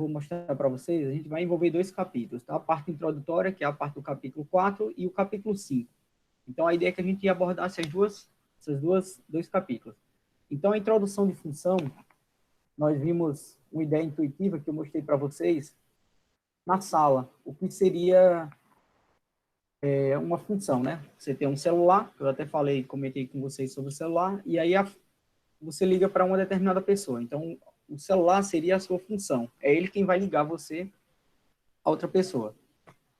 vou mostrar para vocês, a gente vai envolver dois capítulos, tá? A parte introdutória, que é a parte do capítulo 4, e o capítulo 5. Então, a ideia é que a gente ia abordar dois capítulos. Então, a introdução de função, nós vimos uma ideia intuitiva que eu mostrei para vocês na sala, o que seria uma função, né? Você tem um celular, eu até comentei com vocês sobre o celular, e aí você liga para uma determinada pessoa. Então, o celular seria a sua função. É ele quem vai ligar você a outra pessoa.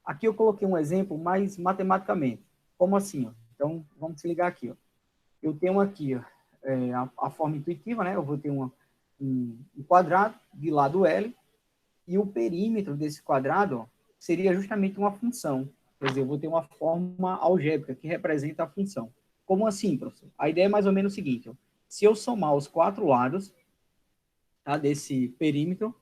Aqui eu coloquei um exemplo mais matematicamente. Como assim? Ó? Então, vamos se ligar aqui. Ó. Eu tenho aqui ó, a forma intuitiva, né? Eu vou ter um quadrado de lado L, e o perímetro desse quadrado ó, seria justamente uma função. Quer dizer, eu vou ter uma forma algébrica que representa a função. Como assim, professor? A ideia é mais ou menos o seguinte. Ó. Se eu somar os quatro lados tá, desse perímetro,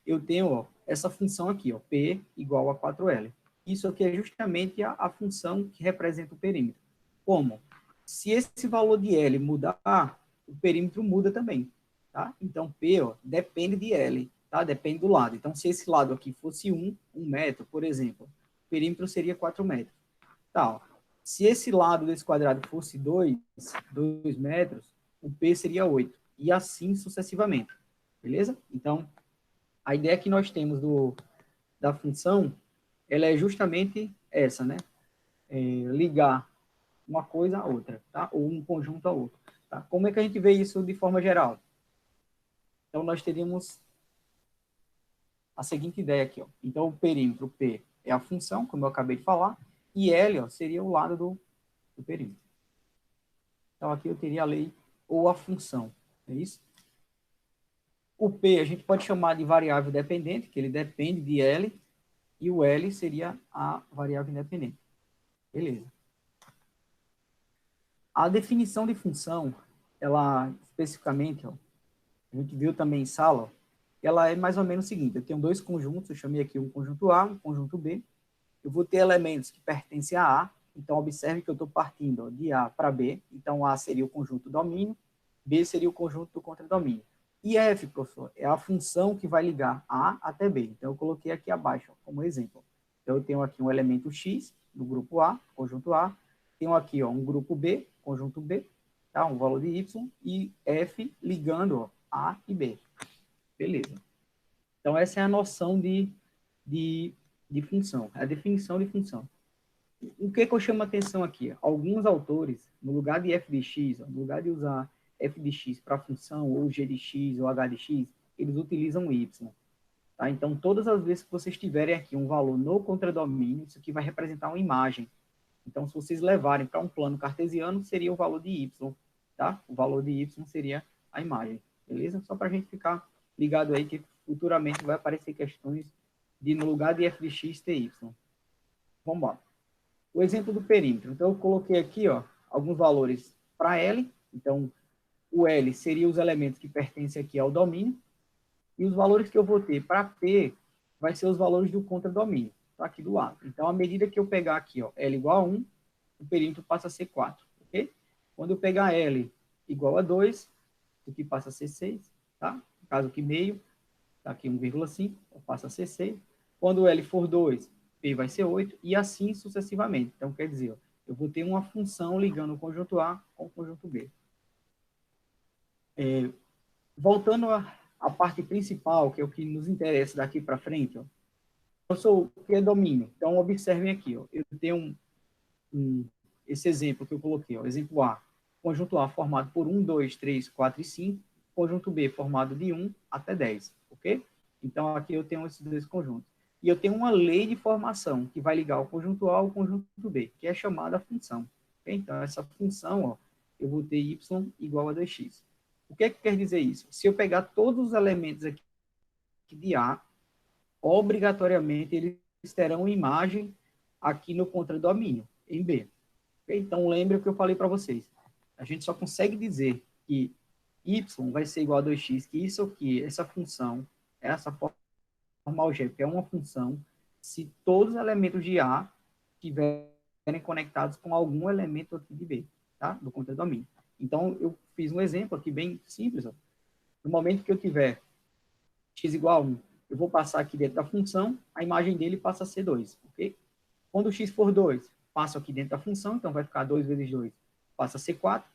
eu tenho ó, essa função aqui, ó, P igual a 4L. Isso aqui é justamente a função que representa o perímetro. Como? Se esse valor de L mudar, o perímetro muda também. Tá? Então, P ó, depende de L, tá? Depende do lado. Então, se esse lado aqui fosse 1 metro, por exemplo, o perímetro seria 4 metros. Tá, ó. Se esse lado desse quadrado fosse 2 metros, o P seria 8. E assim sucessivamente. Beleza? Então, a ideia que nós temos da função, ela é justamente essa, né? Ligar uma coisa a outra, tá? Ou um conjunto a outro. Tá? Como é que a gente vê isso de forma geral? Então, nós teríamos a seguinte ideia aqui, ó. Então, o perímetro P é a função, como eu acabei de falar, e L ó, seria o lado do perímetro. Então, aqui eu teria a lei ou a função, é isso? O P a gente pode chamar de variável dependente, que ele depende de L, e o L seria a variável independente. Beleza. A definição de função, ela especificamente, ó, a gente viu também em sala, ó, ela é mais ou menos o seguinte, eu tenho dois conjuntos, eu chamei aqui um conjunto A, um conjunto B, eu vou ter elementos que pertencem a A, então observe que eu estou partindo ó, de A para B, então A seria o conjunto domínio, B seria o conjunto do contradomínio. E F, professor, é a função que vai ligar A até B. Então, eu coloquei aqui abaixo ó, como exemplo. Então, eu tenho aqui um elemento X do grupo A, conjunto A. Tenho aqui ó, um grupo B, conjunto B, tá? Um valor de Y. E F ligando ó, A e B. Beleza. Então, essa é a noção de função, a definição de função. O que eu chamo a atenção aqui? Alguns autores, no lugar de f de x, no lugar de usar f de x para função, ou g de x, ou h de x, eles utilizam y. Tá? Então, todas as vezes que vocês tiverem aqui um valor no contradomínio, isso aqui vai representar uma imagem. Então, se vocês levarem para um plano cartesiano, seria o valor de y. Tá? O valor de y seria a imagem. Beleza? Só para a gente ficar ligado aí que futuramente vai aparecer questões de, no lugar de f de x, ter y. Vamos embora. O exemplo do perímetro. Então, eu coloquei aqui ó, alguns valores para L. Então, o L seria os elementos que pertencem aqui ao domínio. E os valores que eu vou ter para P vai ser os valores do contradomínio. Está aqui do lado. Então, à medida que eu pegar aqui ó, L igual a 1, o perímetro passa a ser 4. Ok? Quando eu pegar L igual a 2, o que passa a ser 6. Tá? No caso aqui meio, está aqui 1,5, passa a ser 6. Quando L for 2, P vai ser 8, e assim sucessivamente. Então, quer dizer, ó, eu vou ter uma função ligando o conjunto A com o conjunto B. Voltando à parte principal, que é o que nos interessa daqui para frente, ó, eu sou o que é domínio. Então, observem aqui, ó, eu tenho esse exemplo que eu coloquei, ó, exemplo A. Conjunto A formado por 1, 2, 3, 4 e 5. Conjunto B formado de 1 até 10, ok? Então, aqui eu tenho esses dois conjuntos. E eu tenho uma lei de formação que vai ligar o conjunto A ao conjunto B, que é chamada função. Okay? Então, essa função, ó, eu vou ter y igual a 2x. O que é que quer dizer isso? Se eu pegar todos os elementos aqui de A, obrigatoriamente eles terão imagem aqui no contradomínio, em B. Okay? Então, lembre o que eu falei para vocês. A gente só consegue dizer que y vai ser igual a 2x, que isso aqui, essa função, essa forma algébrica é uma função, se todos os elementos de A estiverem conectados com algum elemento aqui de B, tá? Do contradomínio. Então, eu fiz um exemplo aqui bem simples. Ó. No momento que eu tiver x igual a 1, eu vou passar aqui dentro da função, a imagem dele passa a ser 2, ok? Quando x for 2, passo aqui dentro da função, então vai ficar 2 vezes 2, passa a ser 4.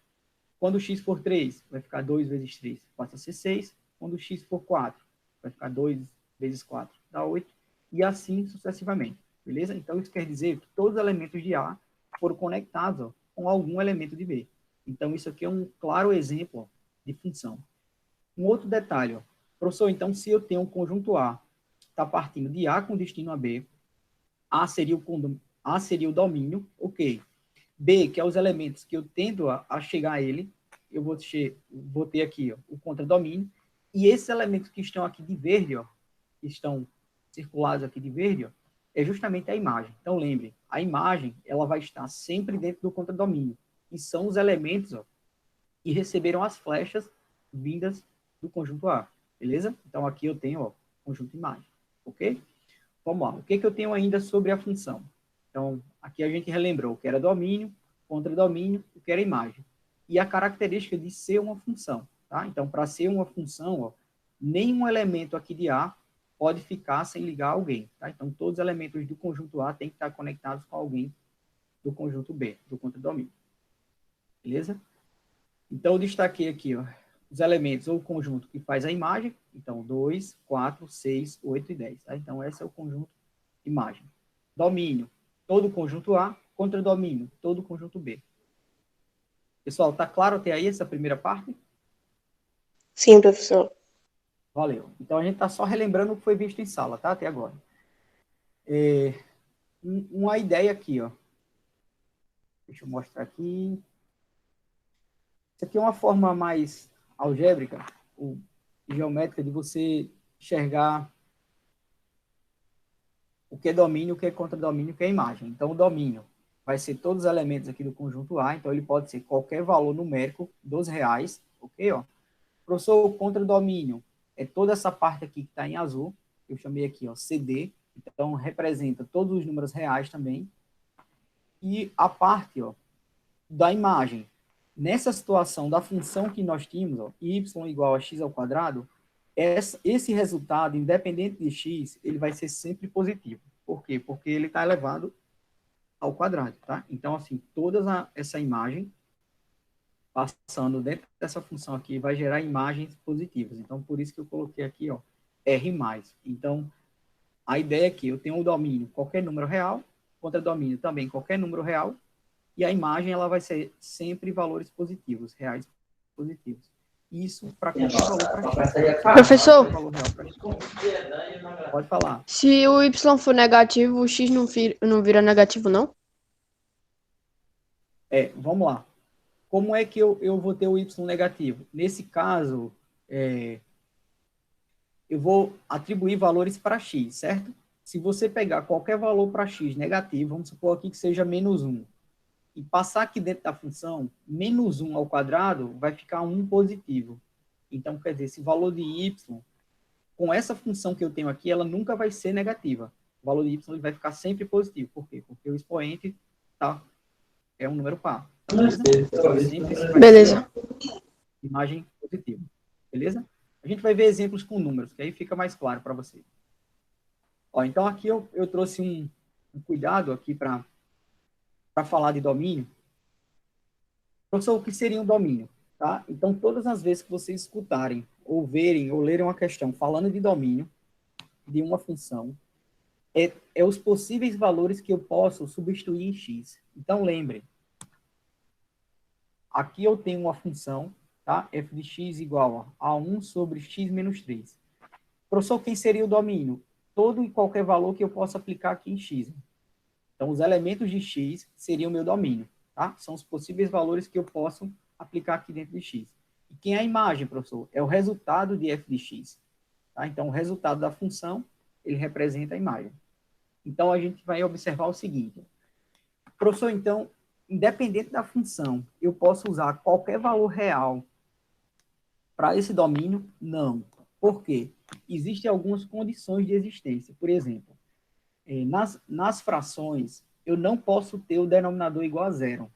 Quando x for 3, vai ficar 2 vezes 3, passa a ser 6. Quando x for 4, vai ficar 2 vezes 4, dá 8. E assim sucessivamente, beleza? Então, isso quer dizer que todos os elementos de A foram conectados com algum elemento de B. Então, isso aqui é um claro exemplo de função. Um outro detalhe, professor, então, se eu tenho um conjunto A, está partindo de A com destino a B, A seria o domínio, ok. B, que é os elementos que eu tendo a chegar a ele, eu vou ter aqui o contradomínio, e esses elementos que estão aqui de verde, que estão circulados aqui de verde, é justamente a imagem. Então, lembre, a imagem ela vai estar sempre dentro do contradomínio, e são os elementos que receberam as flechas vindas do conjunto A, beleza? Então, aqui eu tenho o conjunto imagem, ok? Vamos lá, o que eu tenho ainda sobre a função? Então, aqui a gente relembrou o que era domínio, contradomínio, o que era imagem. E a característica de ser uma função, tá? Então, para ser uma função, nenhum elemento aqui de A pode ficar sem ligar alguém, tá? Então, todos os elementos do conjunto A têm que estar conectados com alguém do conjunto B, do contradomínio. Beleza? Então, eu destaquei aqui, os elementos ou o conjunto que faz a imagem. Então, 2, 4, 6, 8 e 10. Tá? Então, esse é o conjunto imagem. Domínio, todo conjunto A. Contradomínio, todo conjunto B. Pessoal, tá claro até aí essa primeira parte? Sim, professor. Valeu. Então, a gente está só relembrando o que foi visto em sala, tá? Até agora. Uma ideia aqui, ó. Deixa eu mostrar aqui. Isso aqui é uma forma mais algébrica, ou geométrica, de você enxergar o que é domínio, o que é contradomínio, o que é imagem. Então, o domínio vai ser todos os elementos aqui do conjunto A, então ele pode ser qualquer valor numérico dos reais, ok? Ó. Professor, o contradomínio é toda essa parte aqui que está em azul, eu chamei aqui, ó, CD, então representa todos os números reais também. E a parte, ó, da imagem, nessa situação da função que nós tínhamos, ó, y igual a x ao quadrado, esse resultado, independente de x, ele vai ser sempre positivo. Por quê? Porque ele está elevado ao quadrado, tá? Então, assim, toda essa imagem passando dentro dessa função aqui vai gerar imagens positivas. Então, por isso que eu coloquei aqui, ó, R+. Então, a ideia é que eu tenho o domínio qualquer número real, contradomínio também qualquer número real, e a imagem ela vai ser sempre valores positivos, reais positivos. Isso para qualquer valor para x. Professor, Pode falar. se o y for negativo, o x não vira negativo, não? Vamos lá. Como é que eu vou ter o y negativo? Nesse caso, eu vou atribuir valores para x, certo? Se você pegar qualquer valor para x negativo, vamos supor aqui que seja -1, e passar aqui dentro da função, -1 ao quadrado vai ficar 1 positivo. Então, quer dizer, esse valor de y, com essa função que eu tenho aqui, ela nunca vai ser negativa. O valor de y ele vai ficar sempre positivo. Por quê? Porque o expoente é um número par. Beleza? Então, sempre Beleza. Imagem positiva. Beleza? A gente vai ver exemplos com números, que aí fica mais claro para você. Ó, então, aqui eu trouxe um cuidado aqui para falar de domínio. Professor, o que seria um domínio? Tá? Então, todas as vezes que vocês escutarem, ou verem, ou lerem uma questão falando de domínio de uma função, é os possíveis valores que eu posso substituir em x. Então, lembre, aqui eu tenho uma função, tá? f de x igual a 1 sobre x menos 3. Professor, quem seria o domínio? Todo e qualquer valor que eu possa aplicar aqui em x. Então, os elementos de x seriam o meu domínio, tá? São os possíveis valores que eu posso aplicar aqui dentro de x. E quem é a imagem, professor? É o resultado de f de x. Tá? Então, o resultado da função, ele representa a imagem. Então, a gente vai observar o seguinte. Professor, então, independente da função, eu posso usar qualquer valor real para esse domínio? Não. Por quê? Existem algumas condições de existência. Por exemplo, nas frações, eu não posso ter o denominador igual a zero.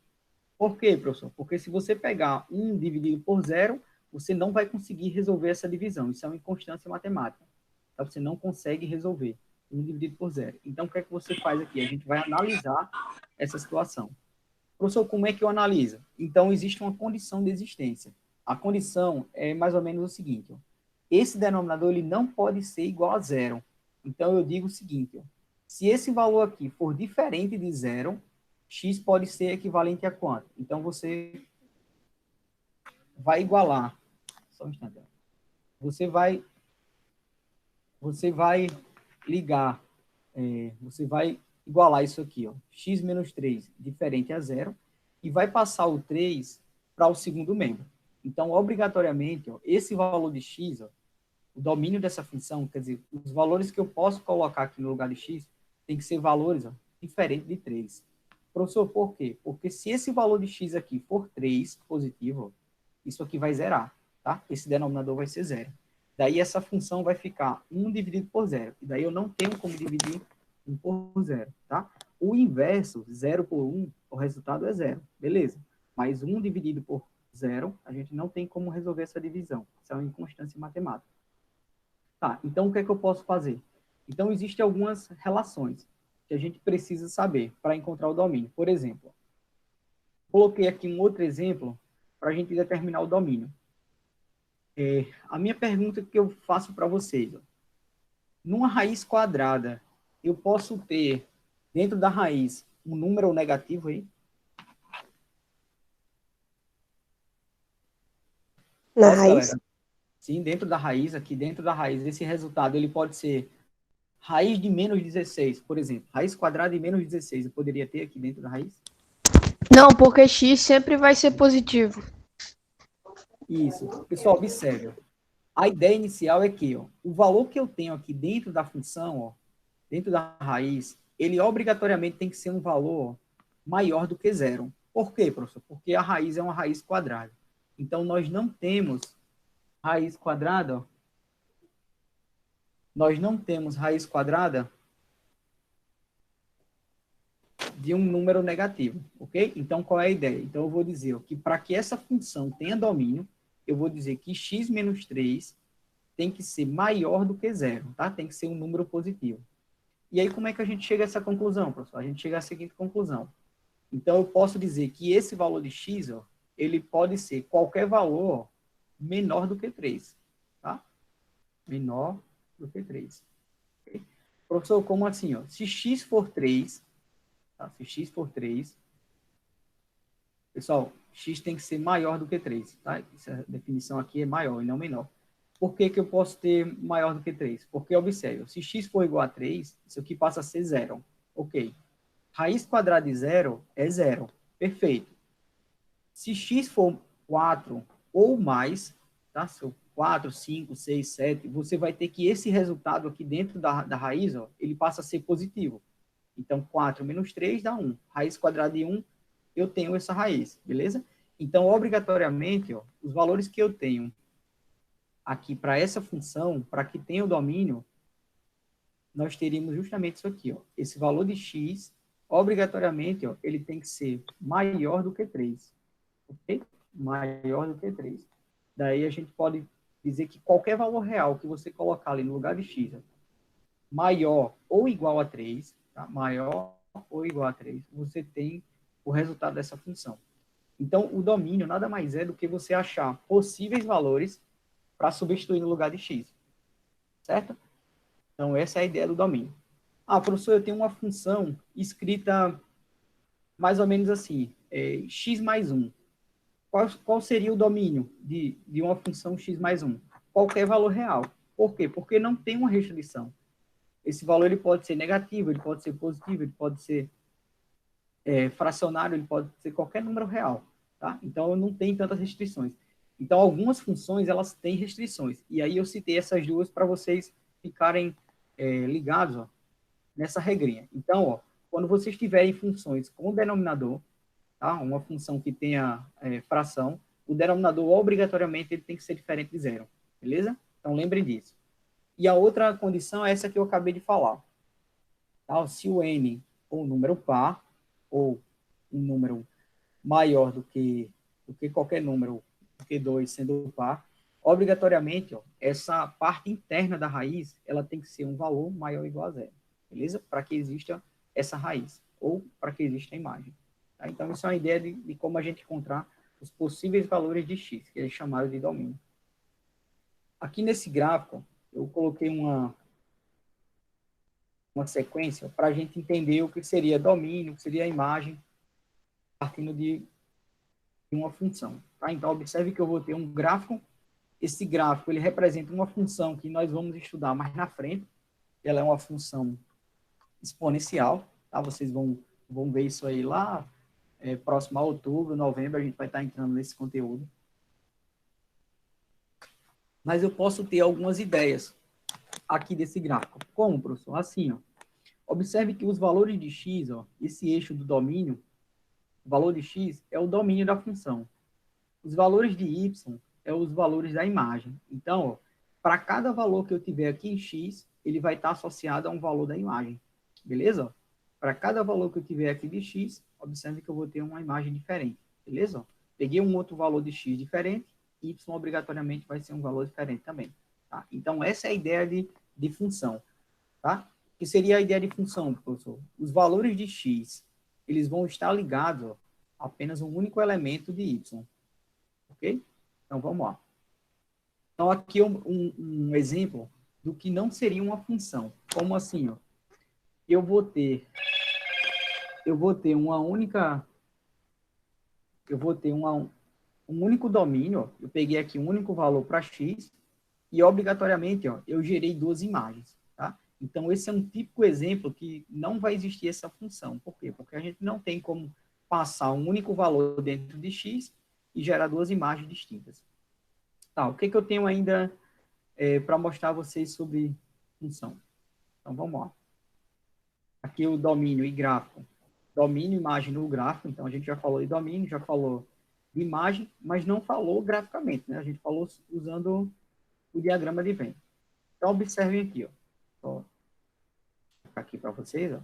Por quê, professor? Porque se você pegar 1 dividido por zero, você não vai conseguir resolver essa divisão. Isso é uma inconstância matemática. Tá? Você não consegue resolver 1 dividido por 0. Então, o que é que você faz aqui? A gente vai analisar essa situação. Professor, como é que eu analiso? Então, existe uma condição de existência. A condição é mais ou menos o seguinte, ó. Esse denominador ele não pode ser igual a zero. Então, eu digo o seguinte, ó. Se esse valor aqui for diferente de zero, x pode ser equivalente a quanto? Então, você vai igualar. Só um instante. Você vai ligar, você vai igualar isso aqui, ó, x menos 3 diferente a zero, e vai passar o 3 para o segundo membro. Então, obrigatoriamente, ó, esse valor de x, ó, o domínio dessa função, quer dizer, os valores que eu posso colocar aqui no lugar de x, tem que ser valores ó, diferentes de 3. Professor, por quê? Porque se esse valor de x aqui for 3 positivo, ó, isso aqui vai zerar, tá? Esse denominador vai ser zero. Daí essa função vai ficar 1 dividido por zero. E daí eu não tenho como dividir 1 por zero, tá? O inverso, 0 por 1, o resultado é zero, beleza. Mas 1 dividido por zero, a gente não tem como resolver essa divisão. Isso é uma inconstância matemática. Tá, então o que é que eu posso fazer? Então, existem algumas relações que a gente precisa saber para encontrar o domínio. Por exemplo, coloquei aqui um outro exemplo para a gente determinar o domínio. A minha pergunta que eu faço para vocês, ó, numa raiz quadrada, eu posso ter, dentro da raiz, um número negativo aí? Na Posso, raiz? galera? Sim, dentro da raiz, aqui dentro da raiz, esse resultado ele pode ser raiz de menos 16, por exemplo. Raiz quadrada de menos 16, eu poderia ter aqui dentro da raiz? Não, porque x sempre vai ser positivo. Isso. Pessoal, observe. A ideia inicial é que ó, o valor que eu tenho aqui dentro da função, ó, dentro da raiz, ele obrigatoriamente tem que ser um valor ó, maior do que zero. Por quê, professor? Porque a raiz é uma raiz quadrada. Então, nós não temos raiz quadrada, ó, nós não temos raiz quadrada de um número negativo, ok? Então, qual é a ideia? Então, eu vou dizer ó, que para que essa função tenha domínio, eu vou dizer que x menos 3 tem que ser maior do que zero, tá? Tem que ser um número positivo. E aí, como é que a gente chega a essa conclusão, professor? A gente chega à seguinte conclusão. Então, eu posso dizer que esse valor de x, ó, ele pode ser qualquer valor ó, menor do que 3, tá? Menor do que 3. Okay? Professor, como assim? Ó? Se x for 3, tá? Se x for 3, pessoal, x tem que ser maior do que 3, tá? Essa definição aqui é maior e não menor. Por que que eu posso ter maior do que 3? Porque, observe, se x for igual a 3, isso aqui passa a ser zero. Ok. Raiz quadrada de zero é zero. Perfeito. Se x for 4 ou mais, tá? Se for 4, 5, 6, 7, você vai ter que esse resultado aqui dentro da raiz, ó, ele passa a ser positivo. Então, 4 menos 3 dá 1. Raiz quadrada de 1, eu tenho essa raiz, beleza? Então, obrigatoriamente, ó, os valores que eu tenho aqui para essa função, para que tenha o domínio, nós teríamos justamente isso aqui, ó. Esse valor de x, obrigatoriamente, ó, ele tem que ser maior do que 3. Ok? Maior do que 3. Daí a gente pode dizer que qualquer valor real que você colocar ali no lugar de x, ó, maior ou igual a 3, tá? Maior ou igual a 3, você tem o resultado dessa função. Então, o domínio nada mais é do que você achar possíveis valores para substituir no lugar de x. Certo? Então, essa é a ideia do domínio. Ah, professor, eu tenho uma função escrita mais ou menos assim, x mais 1. Qual seria o domínio de uma função x mais 1? Qualquer valor real. Por quê? Porque não tem uma restrição. Esse valor ele pode ser negativo, ele pode ser positivo, ele pode ser fracionário, ele pode ser qualquer número real. Tá? Então, não tem tantas restrições. Então, algumas funções, elas têm restrições. E aí eu citei essas duas para vocês ficarem ligados ó, nessa regrinha. Então, ó, quando vocês tiverem funções com denominador, tá? Uma função que tenha fração, o denominador obrigatoriamente ele tem que ser diferente de zero. Beleza? Então, lembrem disso. E a outra condição é essa que eu acabei de falar. Tá? Se o n for um número par, ou um número maior do que qualquer número, do que 2 sendo par, obrigatoriamente, ó, essa parte interna da raiz, ela tem que ser um valor maior ou igual a zero, beleza? Para que exista essa raiz, ou para que exista a imagem. Tá? Então, isso é uma ideia de como a gente encontrar os possíveis valores de x, que é chamado de domínio. Aqui nesse gráfico, eu coloquei uma sequência para a gente entender o que seria domínio, o que seria a imagem, partindo de uma função. Tá? Então, observe que eu vou ter um gráfico. Esse gráfico ele representa uma função que nós vamos estudar mais na frente. Ela é uma função exponencial. Tá? Vocês vão ver isso aí lá, próximo a outubro, novembro, a gente vai estar entrando nesse conteúdo. Mas eu posso ter algumas ideias aqui desse gráfico. Como, professor? Assim, ó. Observe que os valores de x, ó, esse eixo do domínio, o valor de x é o domínio da função. Os valores de y é os valores da imagem. Então, para cada valor que eu tiver aqui em x, ele vai estar associado a um valor da imagem. Beleza? Para cada valor que eu tiver aqui de x, observe que eu vou ter uma imagem diferente. Beleza? Peguei um outro valor de x diferente, y obrigatoriamente vai ser um valor diferente também. Tá? Então, essa é a ideia de função. Tá? O que seria a ideia de função, professor? Os valores de x, eles vão estar ligados ó, a apenas um único elemento de y. Ok? Então, vamos lá. Então, aqui um exemplo do que não seria uma função. Como assim? Ó? Eu vou ter uma única... Eu vou ter um único domínio. Ó. Eu peguei aqui um único valor para x e, obrigatoriamente, ó, eu gerei duas imagens. Tá? Então, esse é um típico exemplo que não vai existir essa função. Por quê? Porque a gente não tem como passar um único valor dentro de x e gerar duas imagens distintas. Tá, o que eu tenho ainda para mostrar a vocês sobre função? Então, vamos lá. Aqui o domínio e gráfico. Domínio, imagem no gráfico. Então, a gente já falou de domínio, já falou de imagem, mas não falou graficamente, né? A gente falou usando o diagrama de Venn. Então, observem aqui, ó. Vou colocar aqui para vocês, ó.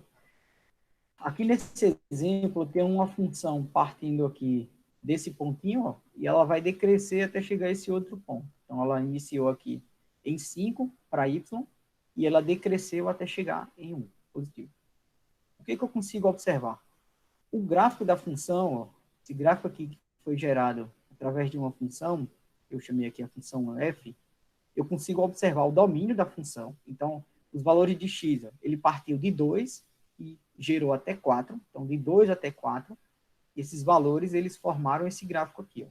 Aqui nesse exemplo, tem uma função partindo aqui desse pontinho, ó, e ela vai decrescer até chegar a esse outro ponto. Então, ela iniciou aqui em 5 para y, e ela decresceu até chegar em 1, positivo. O que eu consigo observar? O gráfico da função, ó, esse gráfico aqui que foi gerado através de uma função, eu chamei aqui a função f, eu consigo observar o domínio da função. Então, os valores de x, ó, ele partiu de 2 e gerou até 4. Então, de 2 até 4, esses valores, eles formaram esse gráfico aqui. Ó.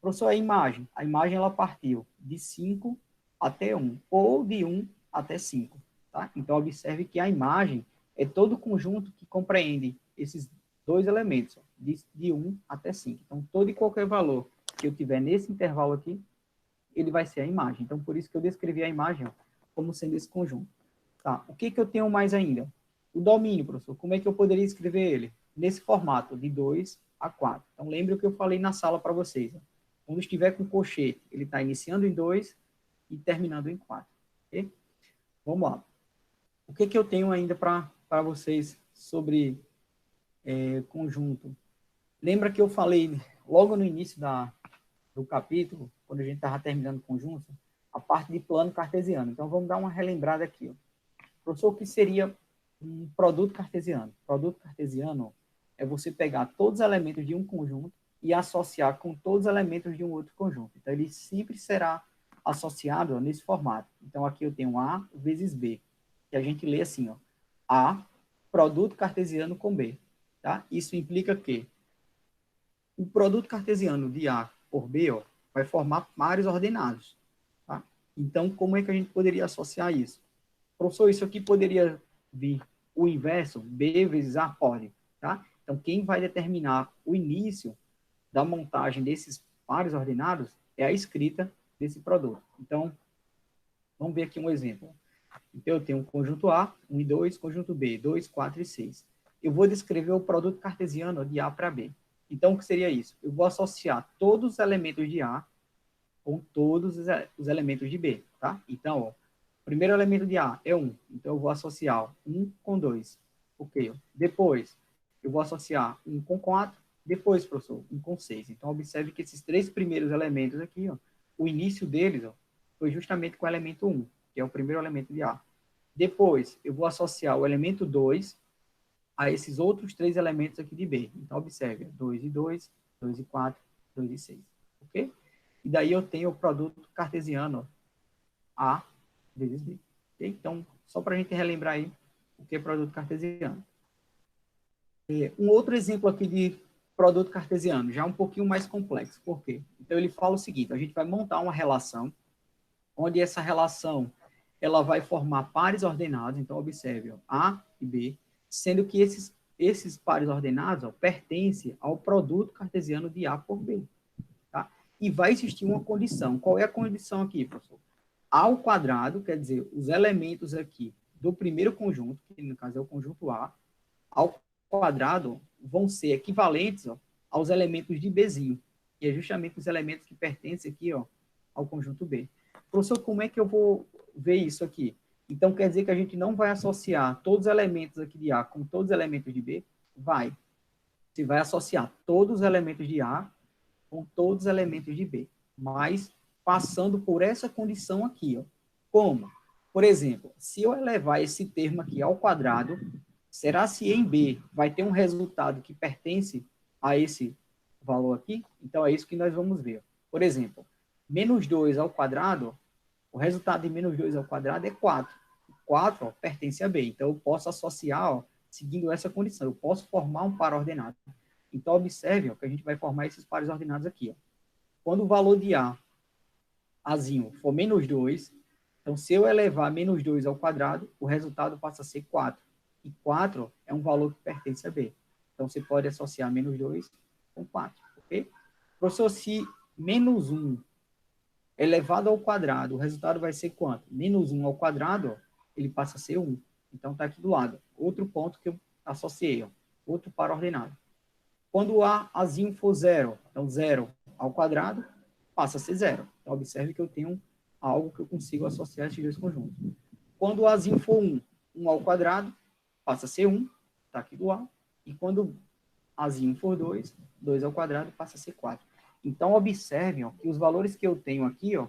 Professor, a imagem ela partiu de 5 até 1, ou de 1 até 5. Tá? Então, observe que a imagem é todo o conjunto que compreende esses dois elementos, ó, de 1 até 5. Então, todo e qualquer valor que eu tiver nesse intervalo aqui, ele vai ser a imagem. Então, por isso que eu descrevi a imagem ó, como sendo esse conjunto. Tá, o que eu tenho mais ainda? O domínio, professor. Como é que eu poderia escrever ele? Nesse formato, de 2 a 4. Então, lembre o que eu falei na sala para vocês. Ó. Quando estiver com colchete, ele está iniciando em 2 e terminando em 4. Okay? Vamos lá. O que eu tenho ainda para vocês sobre conjunto? Lembra que eu falei logo no início do capítulo, quando a gente estava terminando o conjunto, a parte de plano cartesiano. Então, vamos dar uma relembrada aqui. Ó. Professor, o que seria um produto cartesiano? Produto cartesiano é você pegar todos os elementos de um conjunto e associar com todos os elementos de um outro conjunto. Então, ele sempre será associado ó, nesse formato. Então, aqui eu tenho A vezes B, que a gente lê assim, ó, A, produto cartesiano com B. Tá? Isso implica que o produto cartesiano de A por B ó, vai formar pares ordenados. Tá? Então, como é que a gente poderia associar isso? Professor, isso aqui poderia vir o inverso, B vezes A? Pode. Tá? Então, quem vai determinar o início da montagem desses pares ordenados é a escrita desse produto. Então, vamos ver aqui um exemplo. Então, eu tenho um conjunto A, 1 e 2, conjunto B, 2, 4 e 6. Eu vou descrever o produto cartesiano de A para B. Então, o que seria isso? Eu vou associar todos os elementos de A com todos os elementos de B, tá? Então, ó, o primeiro elemento de A é 1, então eu vou associar 1 com 2. Ok? Depois, eu vou associar 1 com 4, depois, professor, 1 com 6. Então, observe que esses três primeiros elementos aqui, ó, o início deles, ó, foi justamente com o elemento 1, que é o primeiro elemento de A. Depois, eu vou associar o elemento 2 a esses outros 3 elementos aqui de B. Então, observe, 2 e 2, 2 e 4, 2 e 6. Ok? E daí eu tenho o produto cartesiano, ó, A vezes B. Okay? Então, só para a gente relembrar aí o que é produto cartesiano. Um outro exemplo aqui de produto cartesiano, já um pouquinho mais complexo. Por quê? Então, ele fala o seguinte, a gente vai montar uma relação, onde essa relação ela vai formar pares ordenados, então, observe, ó, A e B, sendo que esses pares ordenados ó, pertencem ao produto cartesiano de A por B. Tá? E vai existir uma condição. Qual é a condição aqui, professor? A ao quadrado, quer dizer, os elementos aqui do primeiro conjunto, que no caso é o conjunto A, ao quadrado vão ser equivalentes ó, aos elementos de Bzinho, que é justamente os elementos que pertencem aqui ó, ao conjunto B. Professor, como é que eu vou ver isso aqui? Então, quer dizer que a gente não vai associar todos os elementos aqui de A com todos os elementos de B? Vai. Você vai associar todos os elementos de A com todos os elementos de B, mas passando por essa condição aqui, ó. Como? Por exemplo, se eu elevar esse termo aqui ao quadrado, será se em B vai ter um resultado que pertence a esse valor aqui? Então, é isso que nós vamos ver. Por exemplo, menos 2 ao quadrado, o resultado de menos 2 ao quadrado é 4. 4 ó, pertence a B. Então, eu posso associar, ó, seguindo essa condição. Eu posso formar um par ordenado. Então, observe ó, que a gente vai formar esses pares ordenados aqui. Ó. Quando o valor de A, Azinho, for menos 2, então, se eu elevar menos 2 ao quadrado, o resultado passa a ser 4. E 4 é um valor que pertence a B. Então, você pode associar menos 2 com 4. Ok? Professor, se menos 1 elevado ao quadrado, o resultado vai ser quanto? Menos 1 ao quadrado, ó, ele passa a ser 1. Então, está aqui do lado. Outro ponto que eu associei, ó, outro par ordenado. Quando o Azinho for 0, então 0 ao quadrado, passa a ser 0. Então, observe que eu tenho algo que eu consigo associar esses dois conjuntos. Quando o Azinho for 1, 1 ao quadrado, passa a ser 1, está aqui do lado. E quando Azinho for 2, 2 ao quadrado, passa a ser 4. Então, observem ó, que os valores que eu tenho aqui, ó,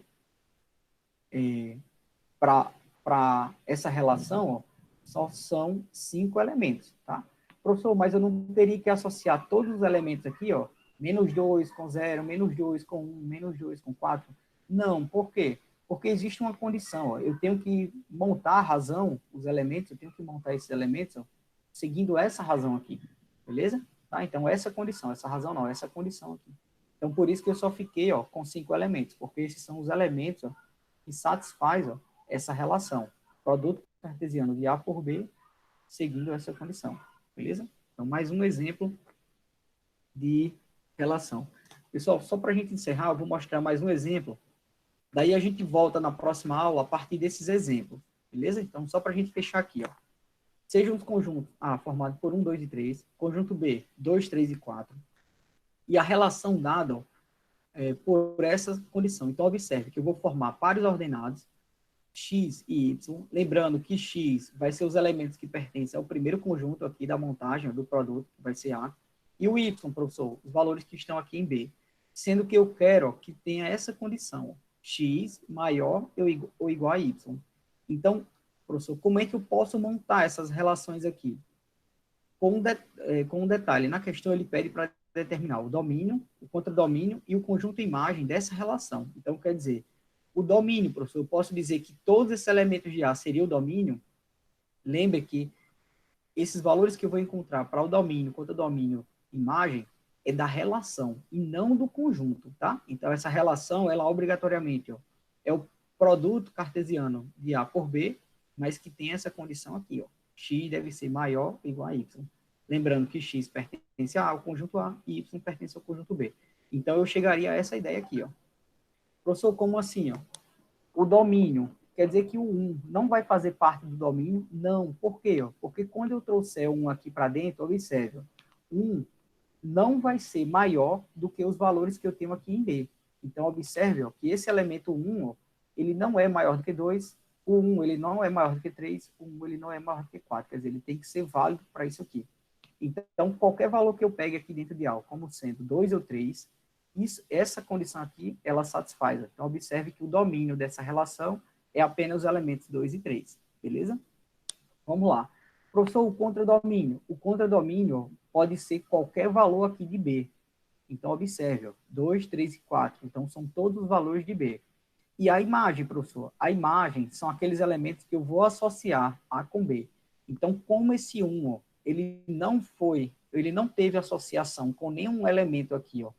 para essa relação, ó, só são 5 elementos, tá? Professor, mas eu não teria que associar todos os elementos aqui, ó, menos 2 com 0, menos 2 com 1, menos 2 com 4? Não, por quê? Porque existe uma condição, ó, eu tenho que montar a razão, os elementos, eu tenho que montar esses elementos, ó, seguindo essa razão aqui, beleza? Tá? Então, essa condição, essa razão não, essa condição aqui. Então, por isso que eu só fiquei ó, com 5 elementos, porque esses são os elementos ó, que satisfazem ó, essa relação. Produto cartesiano de A por B, seguindo essa condição. Beleza? Então, mais um exemplo de relação. Pessoal, só para a gente encerrar, eu vou mostrar mais um exemplo. Daí a gente volta na próxima aula a partir desses exemplos. Beleza? Então, só para a gente fechar aqui. Ó. Seja um conjunto A formado por 1, 2 e 3. Conjunto B, 2, 3 e 4. E a relação dada ó, por essa condição. Então, observe que eu vou formar pares ordenados, X e Y, lembrando que X vai ser os elementos que pertencem ao primeiro conjunto aqui da montagem do produto, que vai ser A, e o Y, professor, os valores que estão aqui em B, sendo que eu quero ó, que tenha essa condição, ó, X maior ou igual a Y. Então, professor, como é que eu posso montar essas relações aqui? Com um detalhe, na questão ele pede para determinar o domínio, o contradomínio e o conjunto imagem dessa relação. Então, quer dizer, o domínio, professor, eu posso dizer que todos esses elementos de A seriam o domínio. Lembre que esses valores que eu vou encontrar para o domínio, contradomínio, imagem, é da relação e não do conjunto, tá? Então, essa relação, ela obrigatoriamente ó, é o produto cartesiano de A por B, mas que tem essa condição aqui, ó. X deve ser maior ou igual a Y. Lembrando que X pertence ao conjunto A e Y pertence ao conjunto B. Então, eu chegaria a essa ideia aqui, ó. Professor, como assim, ó? O domínio, quer dizer que o 1 não vai fazer parte do domínio? Não. Por quê? Ó? Porque quando eu trouxer 1 aqui para dentro, observe, 1 não vai ser maior do que os valores que eu tenho aqui em B. Então, observe ó, que esse elemento 1, ó, ele não é maior do que 2, o 1 ele não é maior do que 3, o 1 ele não é maior do que 4, quer dizer, ele tem que ser válido para isso aqui. Então, qualquer valor que eu pegue aqui dentro de A, como sendo 2 ou 3, essa condição aqui, ela satisfaz. Então, observe que o domínio dessa relação é apenas os elementos 2 e 3, beleza? Vamos lá. Professor, o contradomínio. O contradomínio pode ser qualquer valor aqui de B. Então, observe, ó, 2, 3 e 4. Então, são todos os valores de B. E a imagem, professor? A imagem são aqueles elementos que eu vou associar A com B. Então, como esse 1, ó, ele não teve associação com nenhum elemento aqui, ó,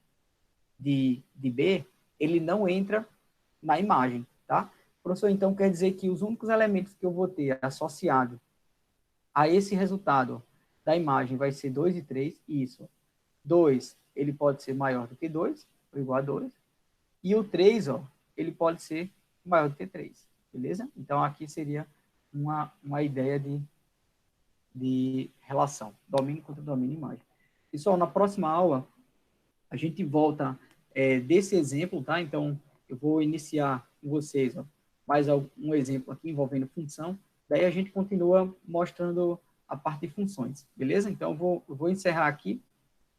de B, ele não entra na imagem, tá? Professor, então quer dizer que os únicos elementos que eu vou ter associado a esse resultado da imagem vai ser 2 e 3, isso. 2, ele pode ser maior do que 2, ou igual a 2. E o 3, ó, ele pode ser maior do que 3, beleza? Então, aqui seria uma ideia de relação, domínio contra domínio e imagem. Pessoal, na próxima aula, a gente volta desse exemplo, tá? Então, eu vou iniciar com vocês, ó, mais um exemplo aqui envolvendo função, daí a gente continua mostrando a parte de funções, beleza? Então, eu vou encerrar aqui